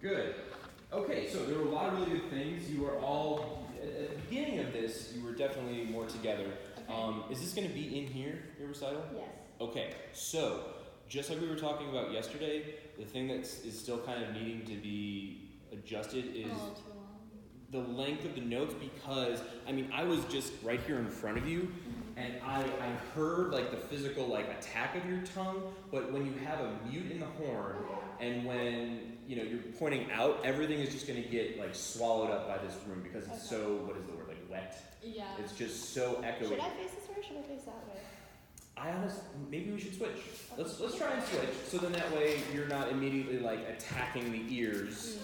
Good. Okay, so there were a lot of really good things. You were all, at the beginning of this, you were definitely more together. Okay. Is this going to be in here, your recital? Yes. Okay, so just like we were talking about yesterday, the thing that is still kind of needing to be adjusted is too long. the length of the notes, because, I mean, I was just right here in front of you, and I heard like the physical like attack of your tongue, but when you have a mute in the horn, and when you're pointing out, everything is just going to get like swallowed up by this room because it's so, what is the word, like wet? Yeah. It's just so echoey. Should I face this way or should I face that way? Maybe we should switch. Let's try and switch, so then that way you're not immediately like attacking the ears,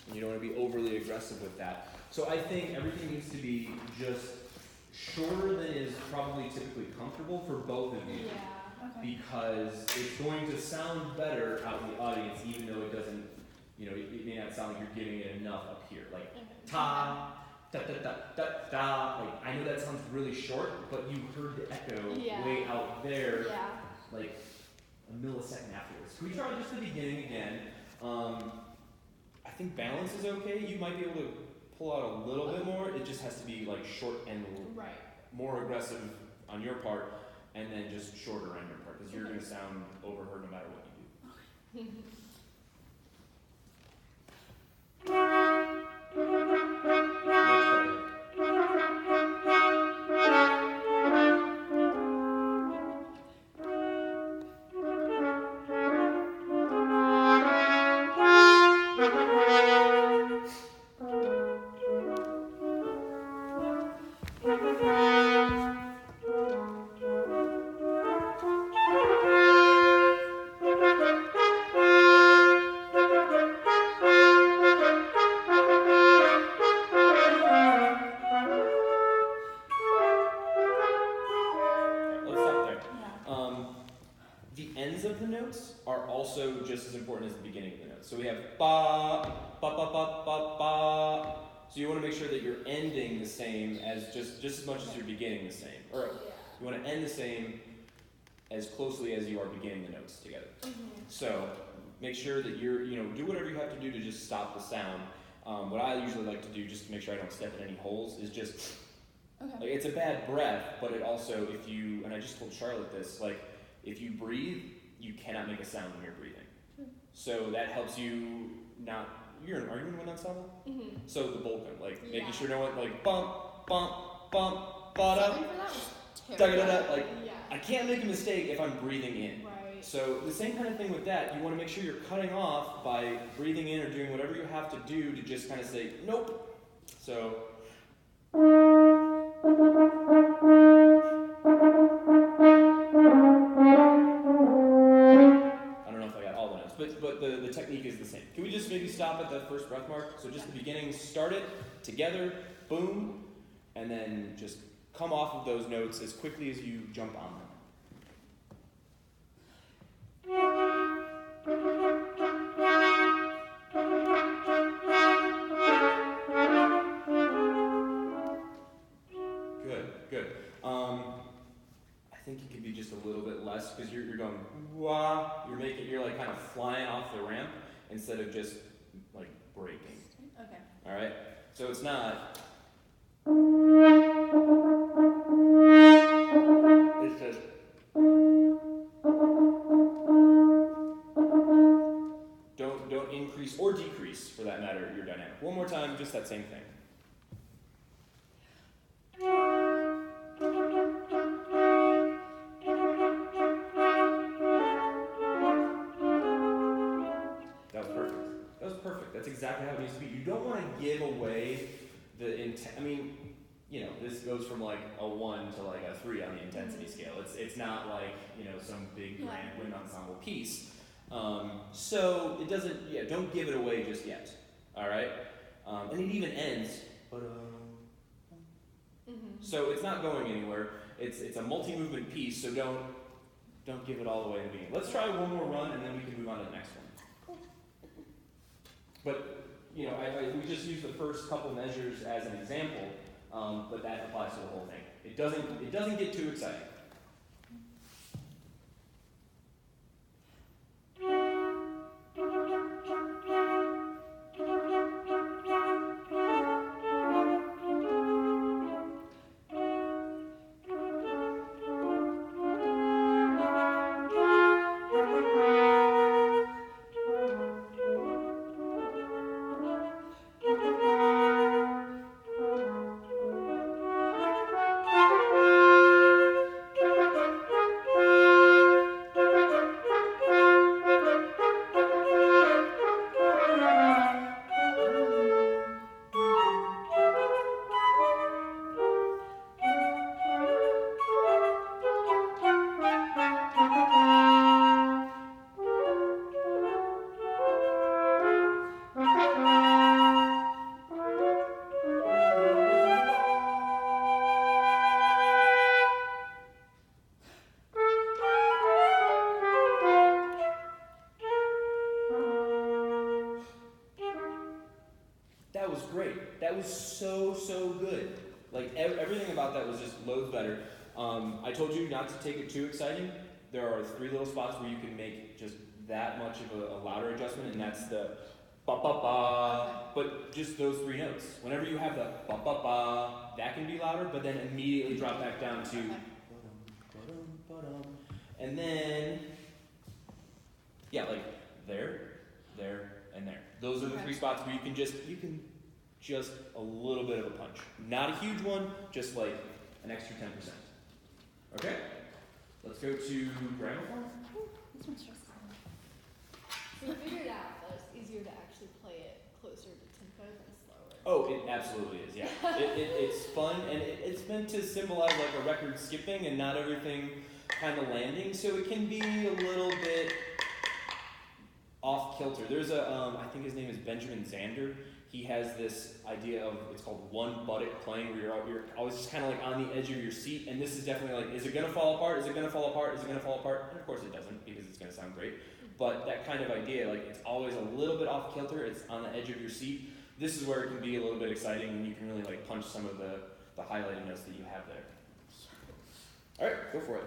and you don't want to be overly aggressive with that. So I think everything needs to be just shorter than is probably typically comfortable for both of you. Yeah. Okay. Because it's going to sound better out in the audience, even though it doesn't, it may not sound like you're giving it enough up here. Like, ta, da, da, da, da, da. Like, I know that sounds really short, but you heard the echo way out there, like a millisecond afterwards. Can we try just the beginning again? I think balance is okay. You might be able to pull out a little bit more. It just has to be like short and more aggressive on your part, and then just shorter on your part, because you're going to sound overheard no matter what you do. Just as important as the beginning of the notes. So we have ba, ba, ba, ba, ba, ba. So you want to make sure that you're ending the same as just as much as you're beginning the same. Or you want to end the same as closely as you are beginning the notes together. So make sure that you're, do whatever you have to do to just stop the sound. What I usually like to do, just to make sure I don't step in any holes, is just, like, it's a bad breath, but it also, if you, and I just told Charlotte this, like, if you breathe, you cannot make a sound when you're breathing. So that helps you not, are you going to win that song? So the Vulcan, like making sure no one, like bump, bump, bump, ba-da, da-da-da-da, like I can't make a mistake if I'm breathing in. Right. So the same kind of thing with that, you want to make sure you're cutting off by breathing in or doing whatever you have to do to just kind of say, nope. So. But the technique is the same. Can we just maybe stop at the first breath mark? So just the beginning, start it together, boom, and then just come off of those notes as quickly as you jump on them. Good. I think it could be just a little bit less, because you're going wah. You're like kind of flying off the ramp instead of just like breaking. Okay. All right. So it's not. It's just. Don't increase or decrease, for that matter, your dynamic. One more time, just that same thing. exactly how it needs to be. You don't want to give away the intent. I mean, you know, this goes from like a 1 to like a 3 on the intensity scale. It's not like, you know, some big grand wind ensemble piece. So it doesn't, don't give it away just yet. All right, and it even ends. So it's not going anywhere. It's a multi-movement piece. So don't give it all away in the beginning. Let's try one more run, and then we can move on to the next one. But you know, we just use the first couple measures as an example, but that applies to the whole thing. It doesn't get too exciting. That was great. That was so good. Like everything about that was just loads better. I told you not to take it too exciting. There are 3 little spots where you can make just that much of a louder adjustment, and that's the ba ba ba. But just those 3 notes. Whenever you have the ba ba ba, that can be louder, but then immediately drop back down to and then like there, and there. Those are the 3 spots where you can just a little bit of a punch. Not a huge one, just like an extra 10%. Okay? Let's go to gramophone. This one's just So we figured out that it's easier to actually play it closer to tempo than slower. Oh, it absolutely is, yeah. It's fun, and it's meant to symbolize like a record skipping and not everything kind of landing, so it can be a little bit off kilter. There's I think his name is Benjamin Zander. He has this idea of, it's called one buttock playing, where you're always just kind of like on the edge of your seat, and this is definitely like, is it going to fall apart? Is it going to fall apart? Is it going to fall apart? And of course it doesn't, because it's going to sound great. But that kind of idea, like it's always a little bit off kilter, it's on the edge of your seat. This is where it can be a little bit exciting, and you can really like punch some of the highlighted notes that you have there. All right, go for it.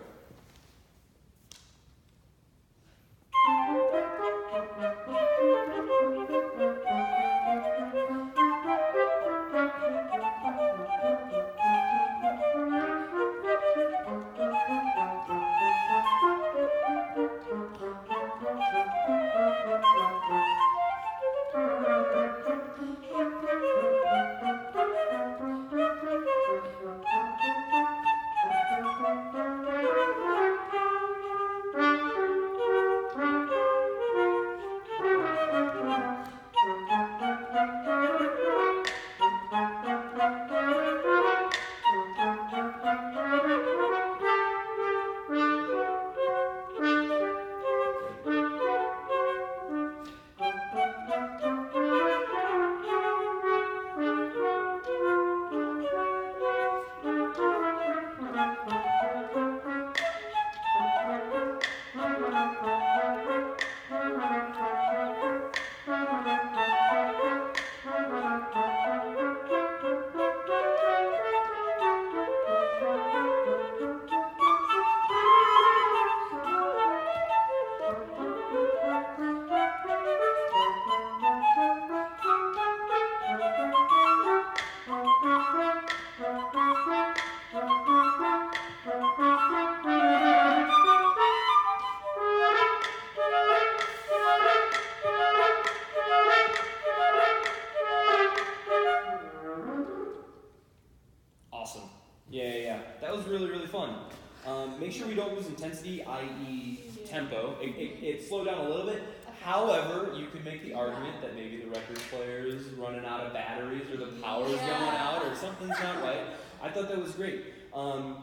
Make sure we don't lose intensity, i.e. tempo. It slowed down a little bit. However, you could make the argument that maybe the record player is running out of batteries or the power's going out or something's not right. I thought that was great.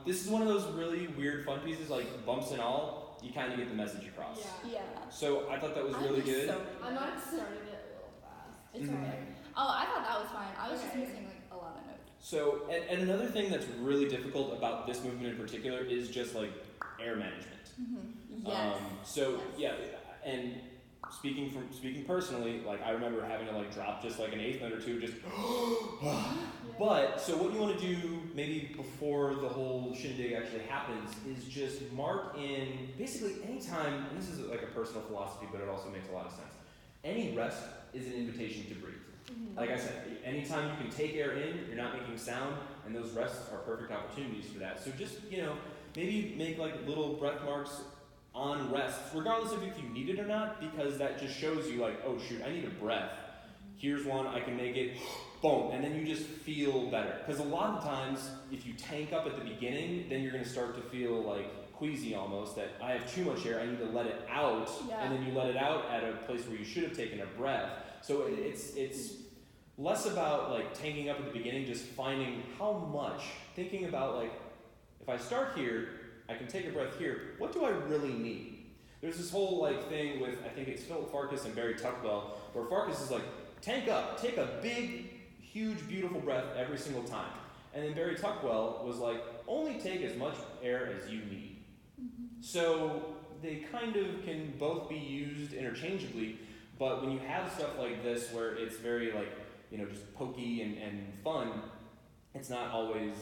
This is one of those really weird fun pieces, like bumps and all, you kind of get the message across. Yeah. So I thought that was really good. I might have started it a little fast. It's okay. Oh, I thought that was fine. I was just missing like a lot of notes. So, and another thing that's really difficult about this movement in particular is just like air management. Yes. And speaking personally, like I remember having to like drop just like an eighth note or two, just. But so what you want to do maybe before the whole shindig actually happens is just mark in basically anytime, and this is like a personal philosophy, but it also makes a lot of sense. Any rest is an invitation to breathe. Like I said, anytime you can take air in, you're not making sound, and those rests are perfect opportunities for that. So just, maybe make like little breath marks on rests, regardless of if you need it or not, because that just shows you like, oh shoot, I need a breath. Here's one, I can make it, boom, and then you just feel better. Because a lot of times, if you tank up at the beginning, then you're going to start to feel like queasy almost, that I have too much air, I need to let it out, and then you let it out at a place where you should have taken a breath. So it's less about like tanking up at the beginning, just finding how much, thinking about like, if I start here, I can take a breath here, what do I really need? There's this whole like thing with, I think it's Philip Farkas and Barry Tuckwell, where Farkas is like, tank up, take a big, huge, beautiful breath every single time. And then Barry Tuckwell was like, only take as much air as you need. So they kind of can both be used interchangeably, but when you have stuff like this where it's very like, just pokey and fun, it's not always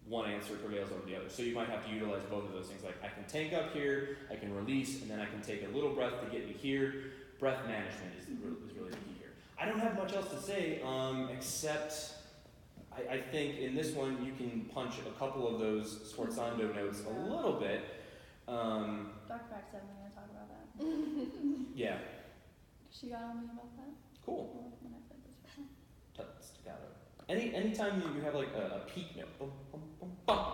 one answer prevails over the other. So you might have to utilize both of those things. Like I can tank up here, I can release, and then I can take a little breath to get me here. Breath management is really the key here. I don't have much else to say, except I think in this one you can punch a couple of those sforzando notes a little bit. Dr. Back said we're going to talk about that. Yeah. She got on me about that. Cool. When I played this for her. Staccato. Anytime you have like a peak note, bum, bum, bum, bum, bum, bum,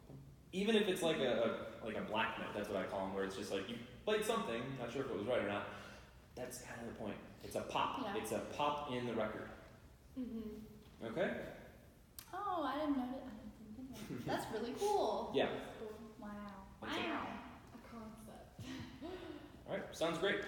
bum. Even if it's like a black note, that's what I call them, where it's just like you played something, not sure if it was right or not. That's kind of the point. It's a pop. Yeah. It's a pop in the record. Okay? Oh, I didn't know that. I didn't think of that. That's really cool. Yeah. Wow. That's it. A concept. All right. Sounds great.